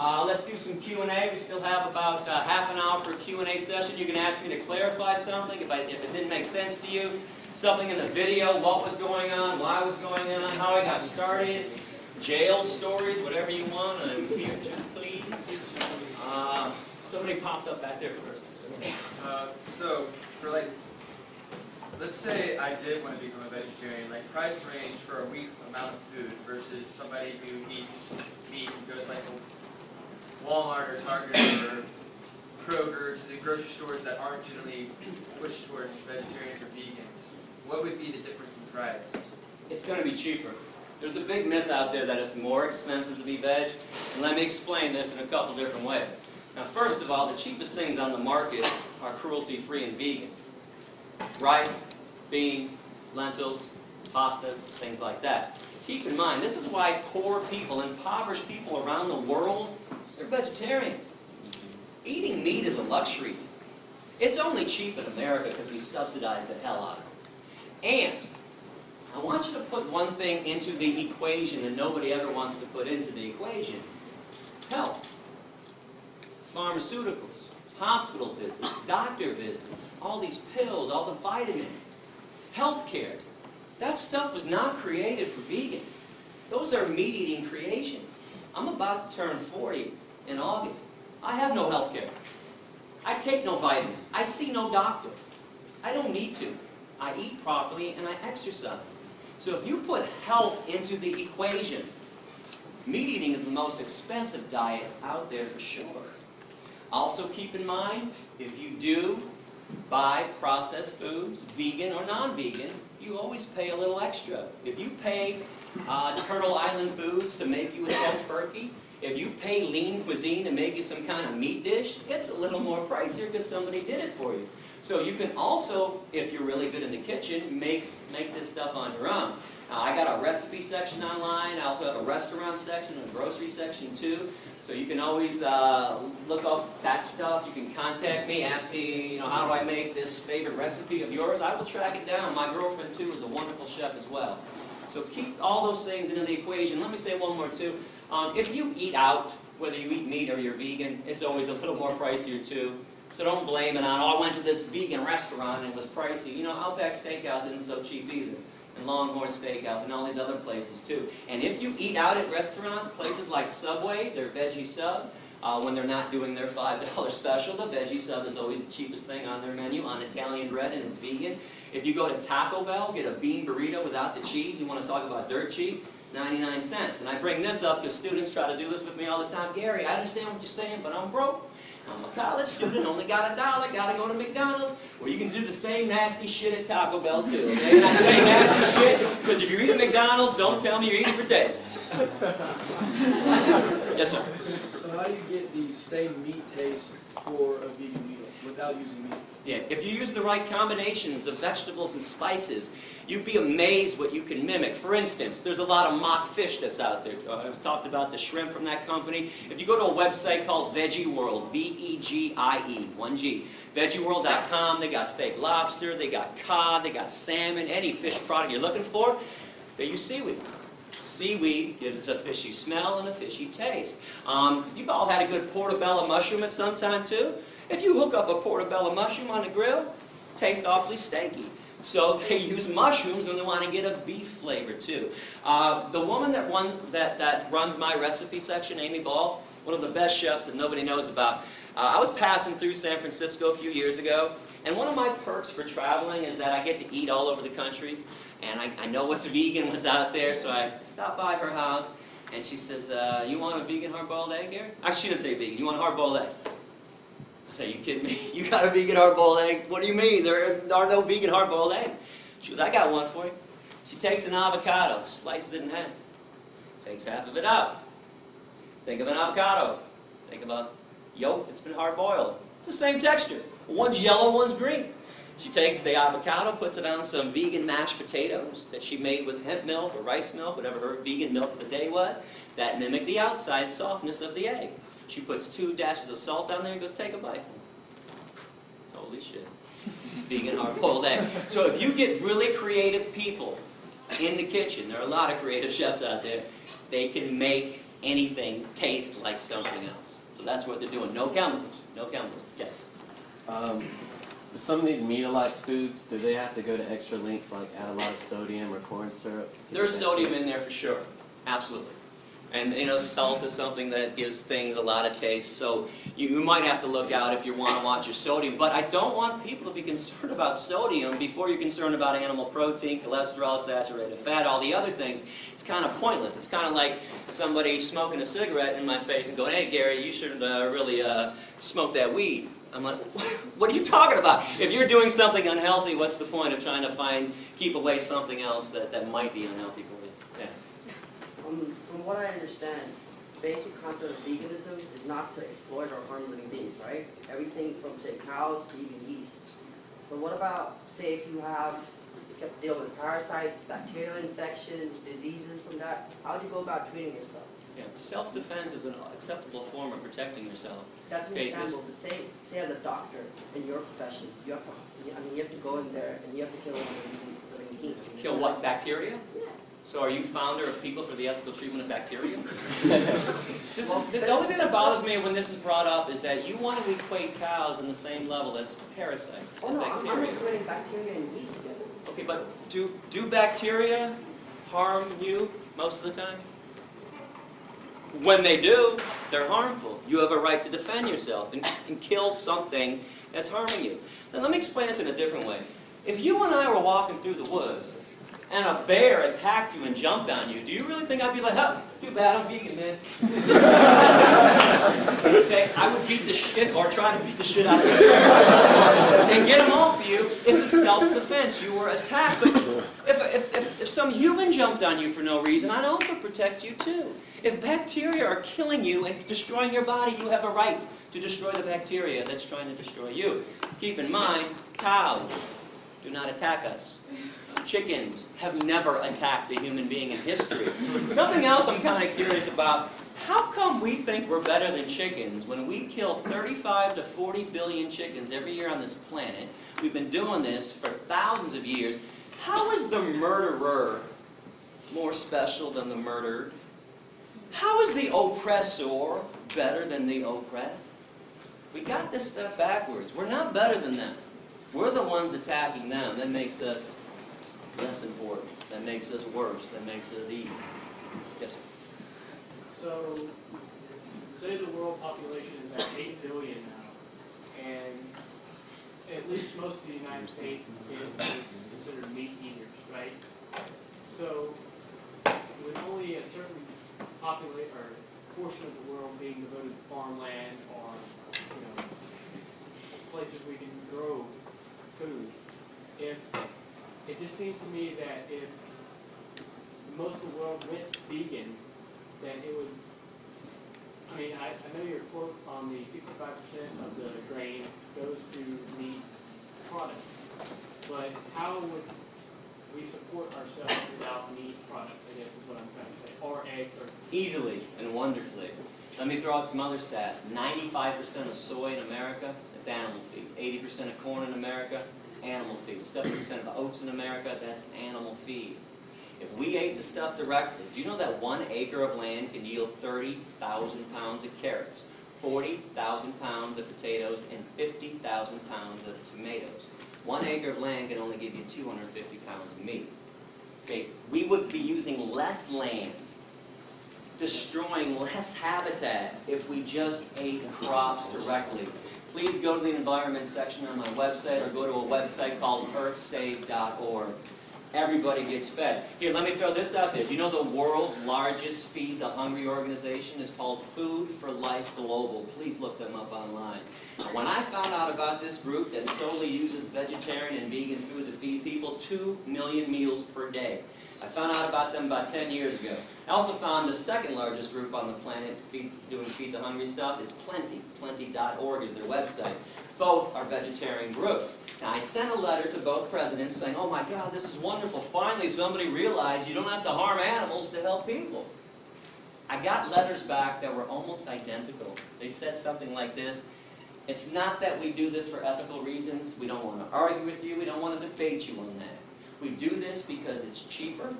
Let's do some Q&A. We still have about half an hour for a Q&A session. You can ask me to clarify something if it didn't make sense to you. Something in the video, what was going on, why it was going on, how I got started, jail stories, whatever you want. I'm here to please. Somebody popped up back there first. So, for let's say I did want to become a vegetarian, price range for a week amount of food versus somebody who eats meat and goes to Walmart or Target or Kroger, to the grocery stores that aren't generally pushed towards vegetarians or vegans. What would be the difference in price? It's going to be cheaper. There's a big myth out there that it's more expensive to be veg, and let me explain this in a couple different ways. Now, first of all, the cheapest things on the market are cruelty-free and vegan. Rice, beans, lentils, pastas, things like that. Keep in mind, this is why poor people, impoverished people around the world, they're vegetarians. Eating meat is a luxury. It's only cheap in America because we subsidize the hell out of it. And I want you to put one thing into the equation that nobody ever wants to put into the equation. Health. Pharmaceuticals, hospital visits, doctor visits, all these pills, all the vitamins, healthcare. That stuff was not created for vegan. Those are meat-eating creations. I'm about to turn 40 in August. I have no healthcare. I take no vitamins. I see no doctor. I don't need to. I eat properly and I exercise. So if you put health into the equation, meat eating is the most expensive diet out there for sure. Also keep in mind, if you do buy processed foods, vegan or non-vegan, you always pay a little extra. If you pay Turtle Island Foods to make you a tofurkey, if you pay Lean Cuisine to make you some kind of meat dish, it's a little more pricier because somebody did it for you. So you can also, if you're really good in the kitchen, make this stuff on your own. I got a recipe section online. I also have a restaurant section and a grocery section too. So you can always look up that stuff. You can contact me, ask me, how do I make this favorite recipe of yours? I will track it down. My girlfriend too is a wonderful chef as well. So keep all those things into the equation. Let me say one more too. If you eat out, whether you eat meat or you're vegan, it's always a little more pricier too. So don't blame it on, I went to this vegan restaurant and it was pricey. Outback Steakhouse isn't so cheap either. And Longhorn Steakhouse and all these other places too. And if you eat out at restaurants, places like Subway, their veggie sub, when they're not doing their $5 special, the veggie sub is always the cheapest thing on their menu on Italian bread and it's vegan. If you go to Taco Bell, get a bean burrito without the cheese, you want to talk about dirt cheap, 99 cents. And I bring this up because students try to do this with me all the time. Gary, I understand what you're saying, but I'm broke. I'm a college student, only got $1, gotta go to McDonald's. Well, you can do the same nasty shit at Taco Bell too, okay? And I say nasty shit because if you eat at McDonald's, don't tell me you're eating for taste. Yes, sir? So how do you get the same meat taste for a vegan meal without using meat? Yeah, if you use the right combinations of vegetables and spices, you'd be amazed what you can mimic. For instance, there's a lot of mock fish that's out there. I was talked about the shrimp from that company. If you go to a website called Veggie World, V-E-G-I-E, 1G, veggieworld.com, they got fake lobster, they got cod, they got salmon, any fish product you're looking for, they use seaweed. Seaweed gives it a fishy smell and a fishy taste. You've all had a good portobello mushroom at some time too. If you hook up a portobello mushroom on the grill, it tastes awfully steaky. So they use mushrooms when they want to get a beef flavor too. The woman that runs my recipe section, Amy Ball, one of the best chefs that nobody knows about. I was passing through San Francisco a few years ago, and one of my perks for traveling is that I get to eat all over the country, and I know what's vegan, what's out there, so I stopped by her house, and she says, you want a vegan hard-boiled egg here? Actually, she didn't say vegan. You want a hard-boiled egg? I said, are you kidding me? You got a vegan hard-boiled egg? What do you mean? There are no vegan hard-boiled eggs. She goes, I got one for you. She takes an avocado, slices it in half, takes half of it out. Think of an avocado. Think of a yolk that's been hard-boiled. The same texture. One's yellow, one's green. She takes the avocado, puts it on some vegan mashed potatoes that she made with hemp milk or rice milk, whatever her vegan milk of the day was, that mimicked the outside softness of the egg. She puts 2 dashes of salt on there and goes, take a bite. Holy shit. Vegan hard-boiled egg. So if you get really creative people in the kitchen, there are a lot of creative chefs out there, they can make anything taste like something else. So that's what they're doing. No chemicals. No chemicals. Yes? Some of these meat-alike foods, do they have to go to extra lengths, like add a lot of sodium or corn syrup? There's sodium in there for sure. Absolutely. And, you know, salt is something that gives things a lot of taste, so you might have to look out if you want to watch your sodium. But I don't want people to be concerned about sodium before you're concerned about animal protein, cholesterol, saturated fat, all the other things. It's kind of pointless. It's kind of like somebody smoking a cigarette in my face and going, "Hey, Gary, you should really smoke that weed." I'm like, what are you talking about? If you're doing something unhealthy, what's the point of trying to keep away something else that might be unhealthy for you? Yeah. From what I understand, the basic concept of veganism is not to exploit or harm living beings, right? Everything from, say, cows to even yeast. But what about, say, if you have to deal with parasites, bacterial infections, diseases from that? How do you go about treating yourself? Yeah, self-defense is an acceptable form of protecting yourself. That's understandable, but say as a doctor in your profession, you have to go in there and you have to kill living beings. Kill what? Bacteria? Yeah. So are you founder of People for the Ethical Treatment of Bacteria? The only thing that bothers me when this is brought up is that you want to equate cows in the same level as parasites Oh and no, bacteria. I'm equating bacteria and yeast together. Okay, but do bacteria harm you most of the time? When they do, they're harmful. You have a right to defend yourself and kill something that's harming you. Now let me explain this in a different way. If you and I were walking through the woods and a bear attacked you and jumped on you, do you really think I'd be like, "Oh, too bad, I'm vegan, man"? Okay, I would beat the shit, or try to beat the shit out of the bear and get him off you. This is self-defense. You were attacked. But if some human jumped on you for no reason, I'd also protect you too. If bacteria are killing you and destroying your body, you have a right to destroy the bacteria that's trying to destroy you. Keep in mind, cows do not attack us. Chickens have never attacked a human being in history. Something else I'm kind of curious about, how come we think we're better than chickens when we kill 35 to 40 billion chickens every year on this planet? We've been doing this for thousands of years. How is the murderer more special than the murdered? How is the oppressor better than the oppressed? We got this stuff backwards. We're not better than them. We're the ones attacking them. That makes us less important. That makes us worse. That makes us evil. Yes, sir. So, say the world population is at 8 billion now, and at least most of the United States is considered meat eaters, right? So, with only a certain portion of the world being devoted to farmland or, places we can grow food, it just seems to me that if most of the world went vegan, then it would, I know your quote on the 65% of the grain goes to meat products, but how would we support ourselves without meat products, I guess is what I'm trying to say, or eggs, or... Easily and wonderfully. Let me throw out some other stats. 95% of soy in America, that's animal feed. 80% of corn in America, animal feed. 70% of oats in America, that's animal feed. If we ate the stuff directly, do you know that 1 acre of land can yield 30,000 pounds of carrots, 40,000 pounds of potatoes, and 50,000 pounds of tomatoes? 1 acre of land can only give you 250 pounds of meat. Okay, we would be using less land, destroying less habitat if we just ate crops directly. Please go to the environment section on my website or go to a website called earthsave.org. Everybody gets fed. Here, let me throw this out there. Do you know the world's largest Feed the Hungry organization is called Food for Life Global? Please look them up online. When I found out about this group that solely uses vegetarian and vegan food to feed people 2 million meals per day, I found out about them about 10 years ago. I also found the second largest group on the planet doing Feed the Hungry stuff is Plenty. Plenty.org is their website. Both are vegetarian groups. Now, I sent a letter to both presidents saying, "Oh my God, this is wonderful. Finally, somebody realized you don't have to harm animals to help people." I got letters back that were almost identical. They said something like this: "It's not that we do this for ethical reasons. We don't want to argue with you. We don't want to debate you on that. We do this because it's cheaper,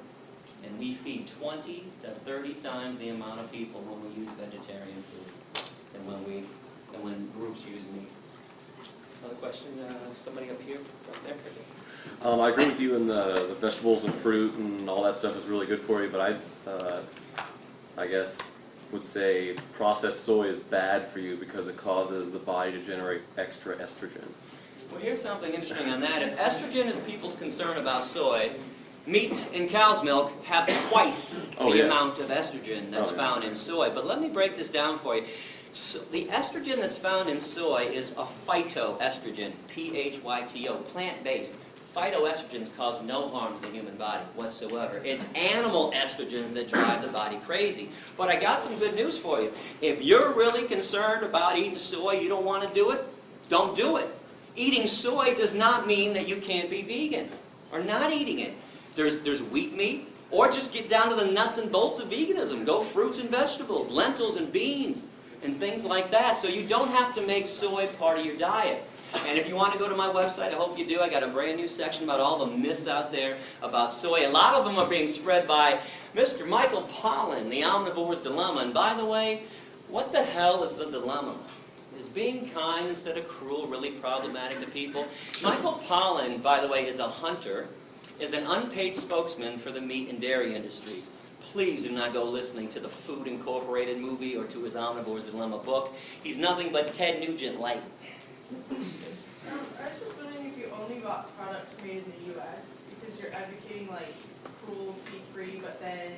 And we feed 20 to 30 times the amount of people when we use vegetarian food than when groups use meat. Another question, somebody up here, right there. I agree with you in the vegetables and fruit and all that stuff is really good for you, but I guess would say processed soy is bad for you because it causes the body to generate extra estrogen. Well, here's something interesting on that. If estrogen is people's concern about soy, meat and cow's milk have twice the amount of estrogen that's found in soy. But let me break this down for you. So the estrogen that's found in soy is a phytoestrogen, P-H-Y-T-O, plant-based. Phytoestrogens cause no harm to the human body whatsoever. It's animal estrogens that drive the body crazy. But I got some good news for you. If you're really concerned about eating soy, you don't want to do it, don't do it. Eating soy does not mean that you can't be vegan or not eating it. There's wheat meat, or just get down to the nuts and bolts of veganism. Go fruits and vegetables, lentils and beans, and things like that. So you don't have to make soy part of your diet. And if you want to go to my website, I hope you do. I got a brand new section about all the myths out there about soy. A lot of them are being spread by Mr. Michael Pollan, The Omnivore's Dilemma. And by the way, what the hell is the dilemma? Is being kind instead of cruel really problematic to people? Michael Pollan, by the way, is a hunter, is an unpaid spokesman for the meat and dairy industries. Please do not go listening to the Food Incorporated movie or to his Omnivore's Dilemma book. He's nothing but Ted Nugent light. I was just wondering if you only bought products made in the U.S. because you're advocating like cruelty-free, but then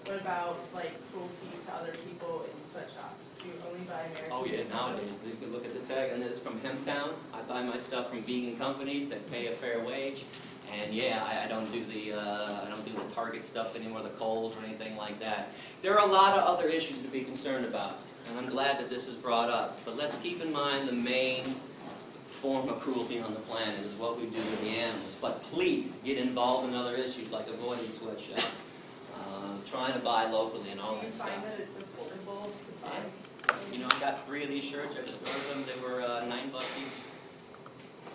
what about like cruelty to other people in sweatshops? Do you only buy American? Oh yeah, nowadays you can look at the tag, and it's from Hemptown. I buy my stuff from vegan companies that pay a fair wage, and yeah, I don't do the Target stuff anymore, the Kohl's or anything like that. There are a lot of other issues to be concerned about, and I'm glad that this is brought up. But let's keep in mind the main form of cruelty on the planet is what we do to the animals. But please get involved in other issues like avoiding sweatshops, trying to buy locally and all that stuff. Do you find that it's affordable to buy? You know, I got 3 of these shirts. I just ordered them. They were $9 each,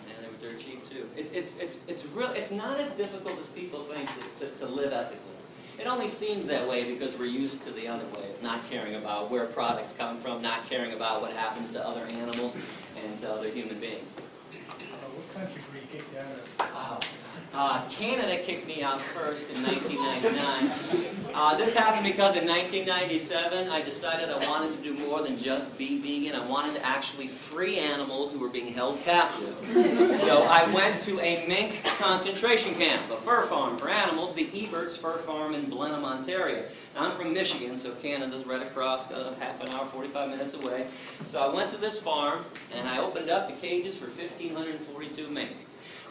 and they were dirt cheap too. It's not as difficult as people think to live ethically. It only seems that way because we're used to the other way of not caring about where products come from, not caring about what happens to other animals and to other human beings. What country were you kicked out of? Canada kicked me out first in 1999. This happened because in 1997 I decided I wanted to do more than just be vegan. I wanted to actually free animals who were being held captive. So I went to a mink concentration camp, a fur farm for animals, the Ebert's Fur Farm in Blenheim, Ontario. Now, I'm from Michigan, so Canada's right across, half an hour, 45 minutes away. So I went to this farm and I opened up the cages for 1,542 mink.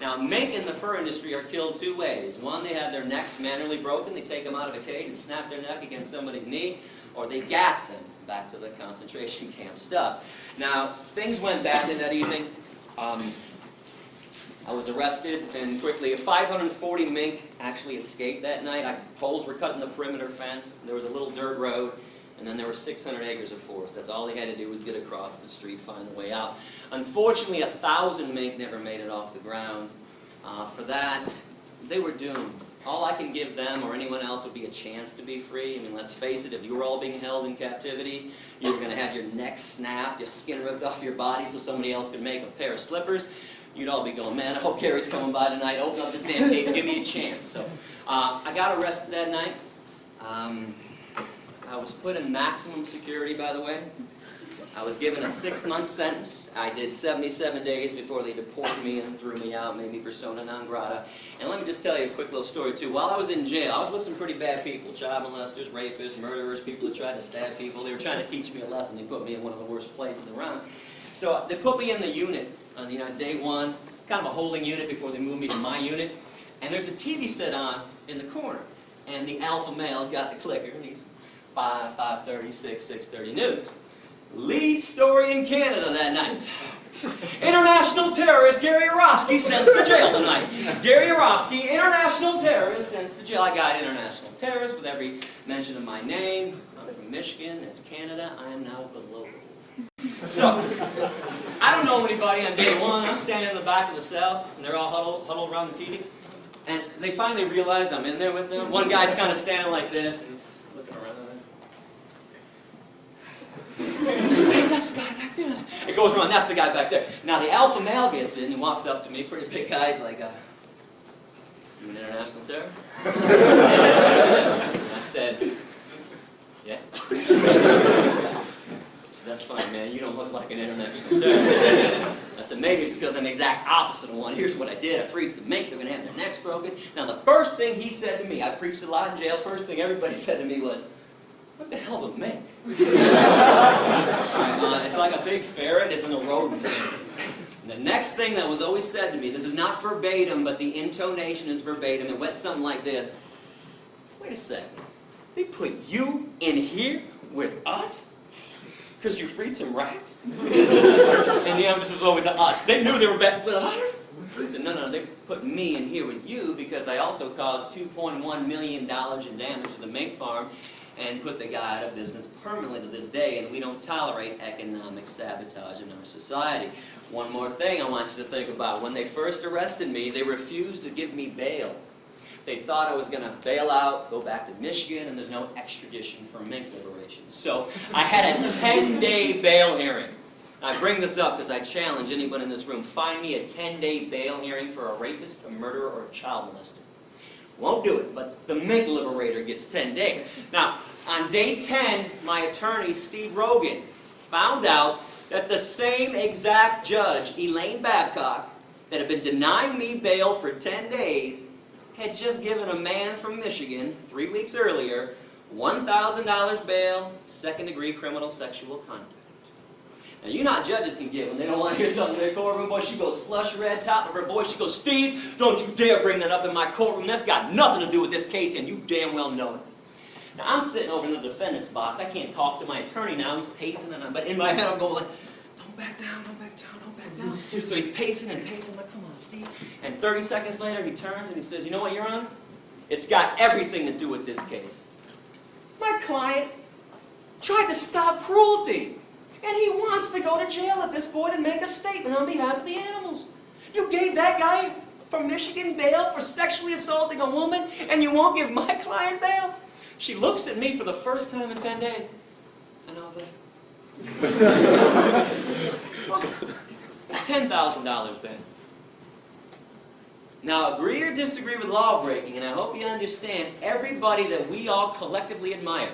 Now, mink in the fur industry are killed 2 ways. One, they have their necks manually broken. They take them out of a cage and snap their neck against somebody's knee, or they gas them. Back to the concentration camp stuff. Now, things went badly that evening. I was arrested, and quickly 540 mink actually escaped that night. Poles were cut in the perimeter fence. There was a little dirt road. And then there were 600 acres of forest. That's all they had to do was get across the street, find the way out. Unfortunately, 1,000 mink never made it off the grounds. For that, they were doomed. All I can give them or anyone else would be a chance to be free. I mean, let's face it, if you were all being held in captivity, you were going to have your neck snapped, your skin ripped off your body so somebody else could make a pair of slippers. You'd all be going, man, I hope Gary's coming by tonight. Open up this damn cage, give me a chance. So I got arrested that night. I was put in maximum security, by the way. I was given a 6-month sentence. I did 77 days before they deported me and threw me out, made me persona non grata. And let me just tell you a quick little story, too. While I was in jail, I was with some pretty bad people, child molesters, rapists, murderers, people who tried to stab people. They were trying to teach me a lesson. They put me in one of the worst places around. So they put me in the unit on day 1, kind of a holding unit before they moved me to my unit. And there's a TV set on in the corner. And the alpha male's got the clicker, and he's 5:30, 6, 6:30 news. Lead story in Canada that night. International terrorist Gary YOUROFSKY sent to jail tonight. Gary YOUROFSKY, international terrorist, sent to jail. I got international terrorist with every mention of my name. I'm from Michigan. It's Canada. I am now the local. So, I don't know anybody on day 1. I'm standing in the back of the cell, and they're all huddled around the TV. And they finally realize I'm in there with them. One guy's kind of standing like this, and he's looking around. Hey, that's the guy back there. It goes around, that's the guy back there. Now the alpha male gets in, he walks up to me, pretty big guy, he's like, you an international terror? I said, yeah. So that's fine, man, you don't look like an international terror. I said, maybe it's because I'm the exact opposite of one. Here's what I did. I freed some mink. They're going to have their necks broken. Now, the first thing he said to me, I preached a lot in jail, first thing everybody said to me was, what the hell's a mink? It's like a big ferret. It's an rodent thing. And the next thing that was always said to me, this is not verbatim, but the intonation is verbatim. It went something like this. Wait a second. They put you in here with us? Because you freed some rats? And the emphasis was always on us. They knew they were back with us? I said, no, they put me in here with you because I also caused $2.1 million in damage to the mink farm and put the guy out of business permanently to this day, and we don't tolerate economic sabotage in our society. One more thing I want you to think about. When they first arrested me, they refused to give me bail. They thought I was going to bail out, go back to Michigan, and there's no extradition for mink liberation. So I had a 10-day bail hearing. I bring this up because I challenge anyone in this room. Find me a 10-day bail hearing for a rapist, a murderer, or a child molester. Won't do it, but the mink liberator gets 10 days. Now, on day 10, my attorney, Steve Rogan, found out that the same exact judge, Elaine Babcock, that had been denying me bail for 10 days, had just given a man from Michigan, 3 weeks earlier, $1,000 bail, second-degree criminal sexual conduct. Now, you know how judges can get when they don't want to hear something in their courtroom. Boy, she goes flush red, top of her voice. She goes, Steve, don't you dare bring that up in my courtroom. That's got nothing to do with this case, and you damn well know it. Now, I'm sitting over in the defendant's box. I can't talk to my attorney now. He's pacing, but in my head I'm going like, don't back down, don't back down, don't back down. So he's pacing and pacing. I'm like, come on, Steve. And 30 seconds later, he turns and he says, you know what, Your Honor? It's got everything to do with this case. My client tried to stop cruelty. And he wants to go to jail at this point and make a statement on behalf of the animals. You gave that guy from Michigan bail for sexually assaulting a woman, and you won't give my client bail? She looks at me for the first time in 10 days. And I was like, $10,000 bail. Now, agree or disagree with law breaking, and I hope you understand, everybody that we all collectively admire,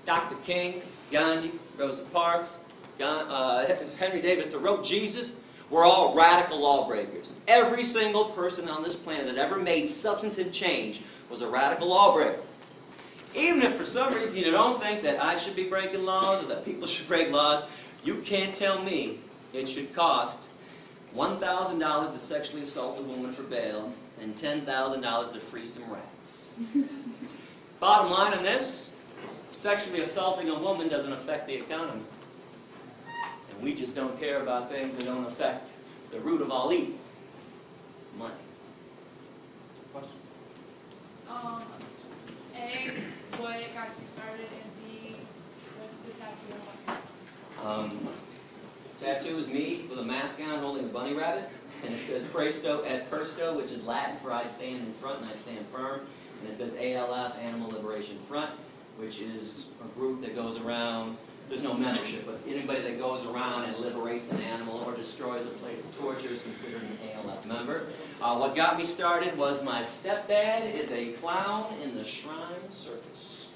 Dr. King, Gandhi, Rosa Parks, Henry David Thoreau, Jesus, we're all radical lawbreakers. Every single person on this planet that ever made substantive change was a radical lawbreaker. Even if for some reason you don't think that I should be breaking laws or that people should break laws, you can't tell me it should cost $1,000 to sexually assault a woman for bail and $10,000 to free some rats. Bottom line on this, sexually assaulting a woman doesn't affect the economy. And we just don't care about things that don't affect the root of all evil. Money. Question? A, what got you started, and B, what's the tattoo? Tattoo is me with a mask on holding a bunny rabbit, and it says Presto et Persto, which is Latin for I stand in front and I stand firm, and it says ALF, Animal Liberation Front, which is a group that goes around, there's no membership, but anybody that goes around and liberates an animal or destroys a place of torture is considered an ALF member. What got me started was my stepdad is a clown in the Shrine Circus.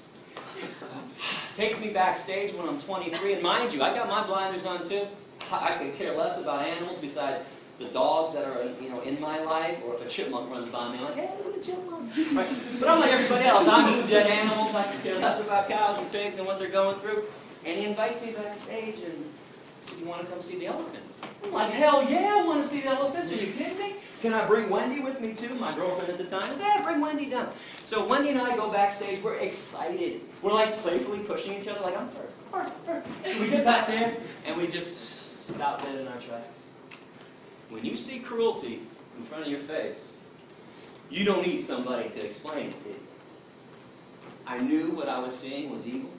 Takes me backstage when I'm 23, and mind you, I got my blinders on too. I could care less about animals besides the dogs that are in my life, or if a chipmunk runs by me, I'm like, hey, look at a chipmunk. Right? But I'm like everybody else. I'm eating dead animals. I could care less about cows and pigs and what they're going through. And he invites me backstage and says, you want to come see the elephants? I'm like, hell yeah, I want to see the elephants. Are you kidding me? Can I bring Wendy with me too? My girlfriend at the time. I said, yeah, bring Wendy down. So Wendy and I go backstage. We're excited. We're like playfully pushing each other like, I'm first. We get back there and we just stop dead in our tracks. When you see cruelty in front of your face, you don't need somebody to explain it to you. I knew what I was seeing was evil.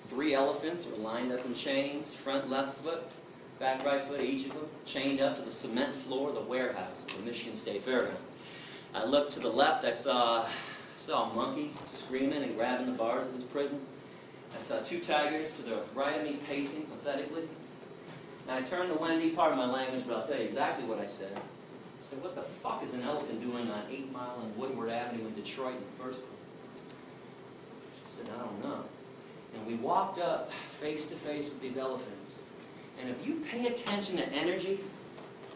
3 elephants were lined up in chains, front left foot, back right foot, each of them, chained up to the cement floor of the warehouse of the Michigan State Fairground. I looked to the left, I saw a monkey screaming and grabbing the bars of his prison. I saw 2 tigers to the right of me pacing pathetically. And I turned to Wendy, pardon my language, but I'll tell you exactly what I said. I said, what the fuck is an elephant doing on 8 Mile and Woodward Avenue in Detroit in the first place? She said, I don't know. And we walked up face to face with these elephants. And if you pay attention to energy,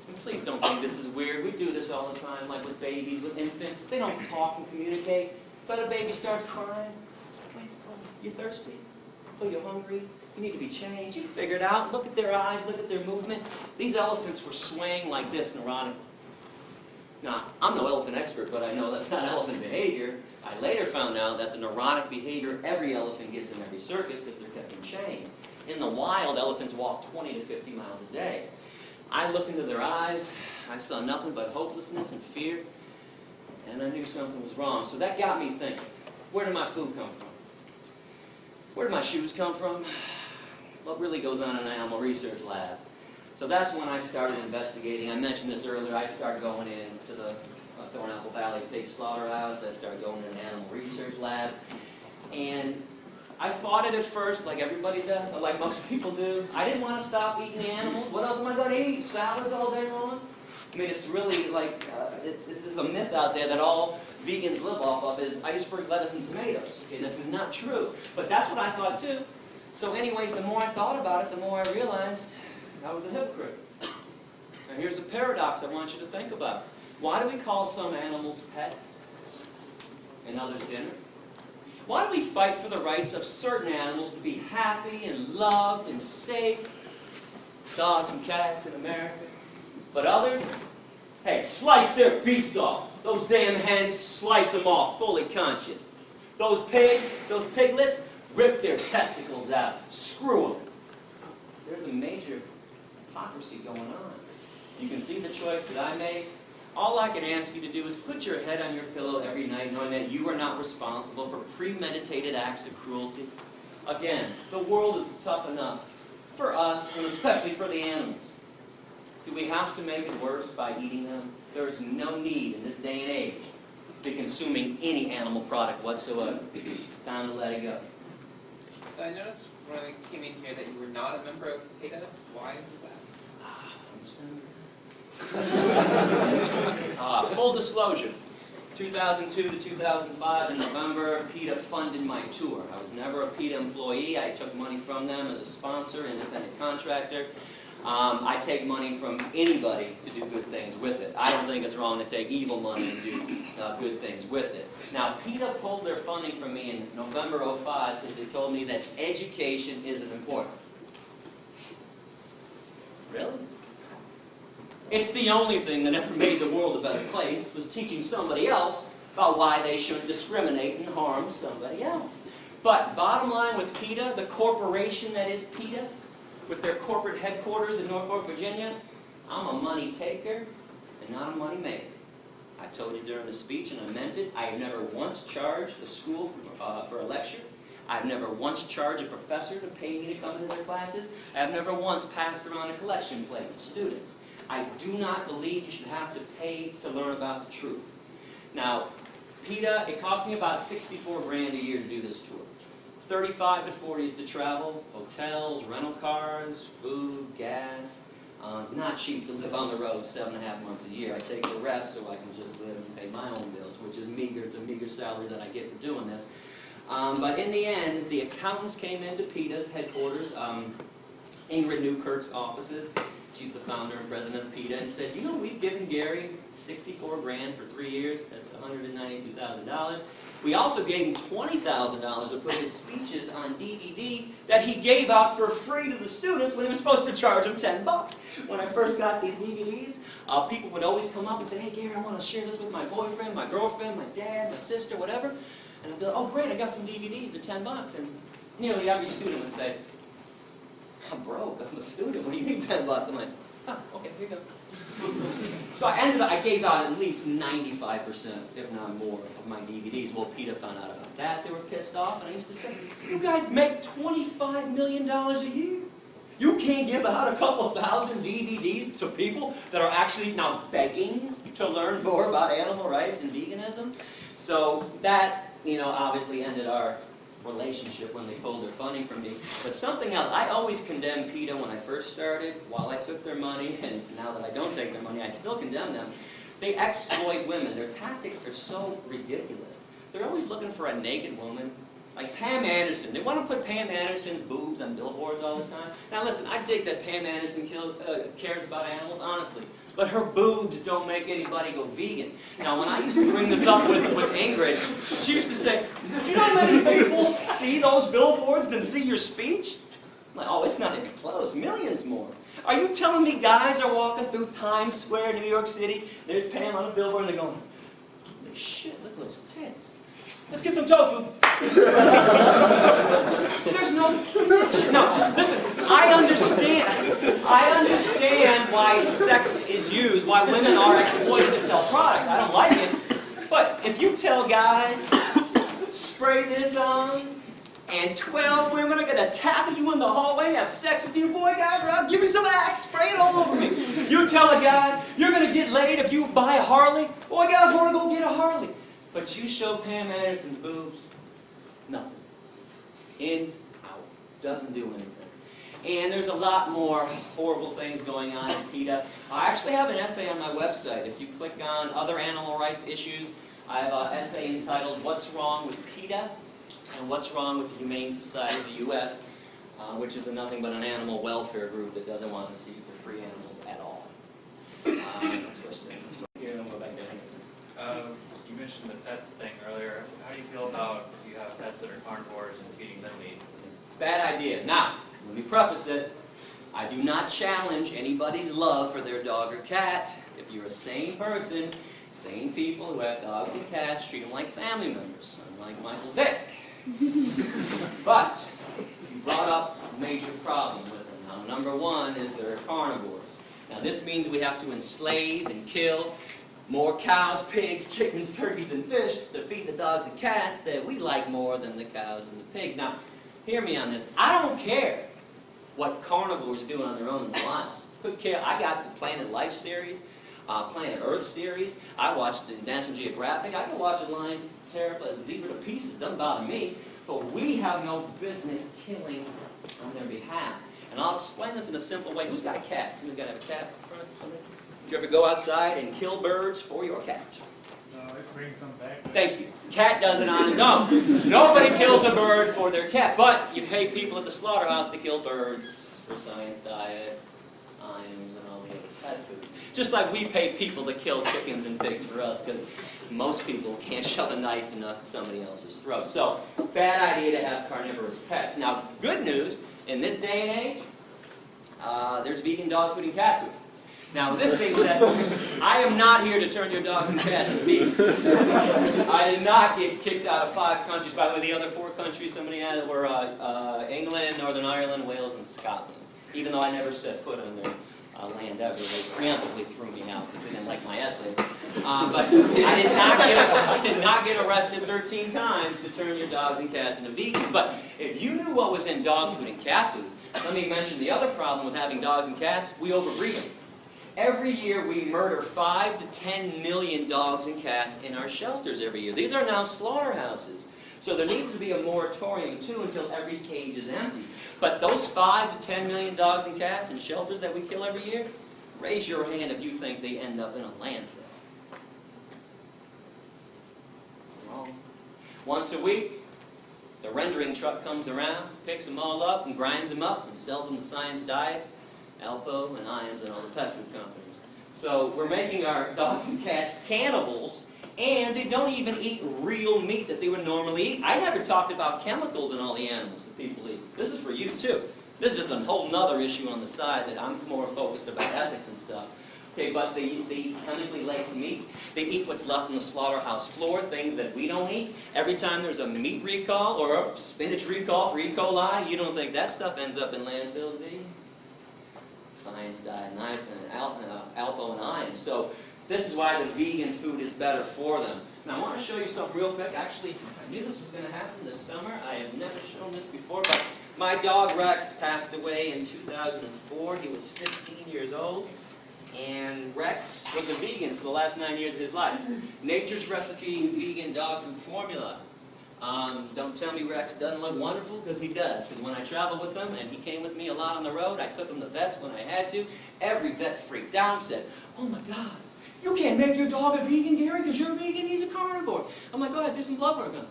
and please don't think this is weird, we do this all the time, like with babies, with infants. They don't talk and communicate. But a baby starts crying. You thirsty? Oh, you're hungry? You need to be changed. You figure it out. Look at their eyes. Look at their movement. These elephants were swaying like this neurotically. Now, I'm no elephant expert, but I know that's not elephant behavior. I later found out that's a neurotic behavior every elephant gets in every circus because they're kept in chain. In the wild, elephants walk 20 to 50 miles a day. I looked into their eyes. I saw nothing but hopelessness and fear. And I knew something was wrong. So that got me thinking, where did my food come from? Where did my shoes come from? What really goes on in an animal research lab? So that's when I started investigating. I mentioned this earlier. I started going into the Thornapple Valley Pig Slaughterhouse. I started going into animal research labs. And I fought it at first, like everybody does, like most people do. I didn't want to stop eating the animals. What else am I going to eat? Salads all day long? I mean, it's really like, there's a myth out there that all vegans live off of is iceberg lettuce and tomatoes. Okay, that's not true. But that's what I thought too. So anyways, the more I thought about it, the more I realized I was a hypocrite. And here's a paradox I want you to think about. Why do we call some animals pets and others dinner? Why do we fight for the rights of certain animals to be happy and loved and safe? Dogs and cats in America. But others, hey, slice their beaks off. Those damn hens, slice them off, fully conscious. Those pigs, those piglets, rip their testicles out. Screw them. There's a major hypocrisy going on. You can see the choice that I made. All I can ask you to do is put your head on your pillow every night knowing that you are not responsible for premeditated acts of cruelty. Again, the world is tough enough for us, and especially for the animals. Do we have to make it worse by eating them? There is no need in this day and age to be consuming any animal product whatsoever. It's time to let it go. So I noticed when I came in here that you were not a member of PETA. Why was that? Full disclosure, 2002 to 2005 in November, PETA funded my tour. I was never a PETA employee. I took money from them as a sponsor, independent contractor. I take money from anybody to do good things with it. I don't think it's wrong to take evil money and do good things with it. Now, PETA pulled their funding from me in November '05 because they told me that education isn't important. Really? It's the only thing that ever made the world a better place, was teaching somebody else about why they shouldn't discriminate and harm somebody else. But bottom line with PETA, the corporation that is PETA, with their corporate headquarters in Norfolk, Virginia, I'm a money taker and not a money maker. I told you during the speech, and I meant it, I have never once charged a school for a lecture. I've never once charged a professor to pay me to come into their classes. I have never once passed around a collection plate to students. I do not believe you should have to pay to learn about the truth. Now, PETA, it cost me about $64 grand a year to do this tour. 35 to 40 is to travel, hotels, rental cars, food, gas. It's not cheap to live on the road 7.5 months a year. I take the rest so I can just live and pay my own bills, which is meager. It's a meager salary that I get for doing this. But in the end, the accountants came into PETA's headquarters, Ingrid Newkirk's offices. She's the founder and president of PETA, and said, you know, we've given Gary 64 grand for 3 years. That's $192,000. We also gave him $20,000 to put his speeches on DVD that he gave out for free to the students when he was supposed to charge them $10. When I first got these DVDs, people would always come up and say, hey, Gary, I want to share this with my boyfriend, my girlfriend, my dad, my sister, whatever. And I'd be like, oh, great, I got some DVDs. They're $10. And nearly every student would say, I'm broke. I'm a student. What do you mean $10? I'm like, oh, okay, here you go. So I gave out at least 95%, if not more, of my DVDs. Well, PETA found out about that. They were pissed off, and I used to say, you guys make $25 million a year. You can't give out a couple thousand DVDs to people that are actually now begging to learn more about animal rights and veganism. So that, obviously ended our relationship when they pulled their funding from me. But something else, I always condemned PETA when I first started, while I took their money, and now that I don't take their money, I still condemn them. They exploit women. Their tactics are so ridiculous. They're always looking for a naked woman. Like Pam Anderson. They want to put Pam Anderson's boobs on billboards all the time. Now listen, I dig that Pam Anderson cares about animals, honestly. But her boobs don't make anybody go vegan. Now when I used to bring this up with Ingrid, she used to say, do you know how many people see those billboards than see your speech? I'm like, oh, it's not even close. Millions more. Are you telling me guys are walking through Times Square, New York City, there's Pam on a billboard, and they're going, holy shit, look at those tits. Let's get some tofu. There's no connection. No, listen, I understand why sex is used, why women are exploited to sell products. I don't like it. But if you tell guys, spray this on, and 12 women are going to tackle you in the hallway and have sex with you, boy, guys, or I'll give me some Axe, spray it all over me. You tell a guy, you're going to get laid if you buy a Harley. Boy, guys want to go get a Harley. But you show Pam Anderson's boobs, nothing. In, out. Doesn't do anything. And there's a lot more horrible things going on in PETA. I actually have an essay on my website. If you click on other animal rights issues, I have an essay entitled, What's Wrong with PETA? And What's Wrong with the Humane Society of the U.S., which is nothing but an animal welfare group that doesn't want to see the free animals at all. Let's go here and we'll go back there. You mentioned the pet thing earlier. How do you feel about if you have pets that are carnivores and feeding them meat? Bad idea. Now, let me preface this. I do not challenge anybody's love for their dog or cat. If you're a sane person, sane people who have dogs and cats treat them like family members, unlike Michael Vick. But you brought up a major problem with them. Now, number one is they're carnivores. Now, this means we have to enslave and kill more cows, pigs, chickens, turkeys, and fish to feed the dogs and cats that we like more than the cows and the pigs. Now, hear me on this. I don't care what carnivores do on their own in the wild. Could care. I got the Planet Life series, Planet Earth series. I watched the National Geographic. I can watch a lion tear up a zebra to pieces. Doesn't bother me. But we have no business killing on their behalf. And I'll explain this in a simple way. Who's got a cat? Somebody's got to have a cat in front of somebody? Did you ever go outside and kill birds for your cat? No, it brings some back. Thank you. Cat does it on his own. Nobody kills a bird for their cat. But you pay people at the slaughterhouse to kill birds for science diet, ions, and all the other pet food. Just like we pay people to kill chickens and pigs for us, because most people can't shove a knife into somebody else's throat. So, bad idea to have carnivorous pets. Now, good news, in this day and age, there's vegan dog food and cat food. Now, with this being said, I am not here to turn your dogs and cats into vegan. I did not get kicked out of 5 countries. By the way, the other 4 countries somebody had were England, Northern Ireland, Wales, and Scotland. Even though I never set foot on their land ever, they preemptively threw me out because they didn't like my essays. But I did not get arrested 13 times to turn your dogs and cats into vegans. But if you knew what was in dog food and cat food, let me mention the other problem with having dogs and cats: we overbreed them. Every year we murder 5 to 10 million dogs and cats in our shelters every year. These are now slaughterhouses. So there needs to be a moratorium too until every cage is empty. But those 5 to 10 million dogs and cats in shelters that we kill every year, raise your hand if you think they end up in a landfill. Wrong. Once a week, the rendering truck comes around, picks them all up and grinds them up and sells them to Science Diet, Alpo, and Iams, and all the pet food companies. So we're making our dogs and cats cannibals, and they don't even eat real meat that they would normally eat. I never talked about chemicals in all the animals that people eat. This is for you too. This is a whole nother issue on the side that I'm more focused about ethics and stuff. Okay, but they eat chemically laced meat. They eat what's left on the slaughterhouse floor, things that we don't eat. Every time there's a meat recall or a spinach recall for E. coli, you don't think that stuff ends up in landfills, do you? Science Diet, Alpo, and Iams. So this is why the vegan food is better for them. Now I want to show you something real quick. Actually, I knew this was going to happen this summer. I have never shown this before, but My dog Rex passed away in 2004. He was 15 years old. And Rex was a vegan for the last 9 years of his life. Nature's Recipe vegan dog food formula. Don't tell me Rex doesn't look wonderful, because he does. Because when I traveled with him, and he came with me a lot on the road, I took him to vets when I had to. Every vet freaked out and said, "Oh my God, you can't make your dog a vegan, Gary, because you're a vegan, he's a carnivore." I'm like, "Go ahead, do some blood work on him."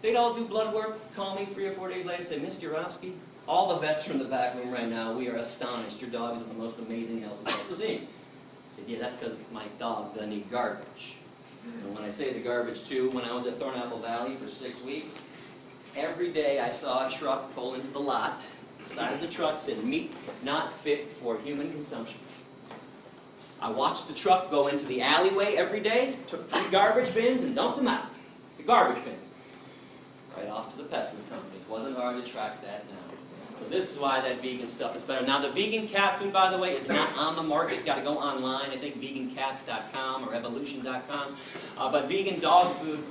They'd all do blood work, call me 3 or 4 days later and say, "Mr. YOUROFSKY, all the vets from the back room right now, we are astonished. Your dog is in the most amazing health we've ever seen." I said, "Yeah, that's because my dog doesn't eat garbage." And when I say the garbage too, when I was at Thornapple Valley for 6 weeks, every day I saw a truck pull into the lot. The side of the truck said, "Meat not fit for human consumption." I watched the truck go into the alleyway every day, took 3 garbage bins and dumped them out. The garbage bins. Right off to the pet food companies. Wasn't hard to track that down. So this is why that vegan stuff is better. Now the vegan cat food, by the way, is not on the market. You've got to go online. I think vegancats.com or evolution.com. But vegan dog food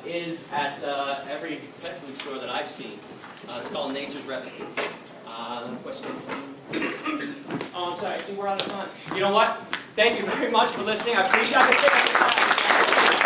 is at every pet food store that I've seen. It's called Nature's Recipe. Question? Oh, I'm sorry. See, we're out of time. You know what? Thank you very much for listening. I appreciate it.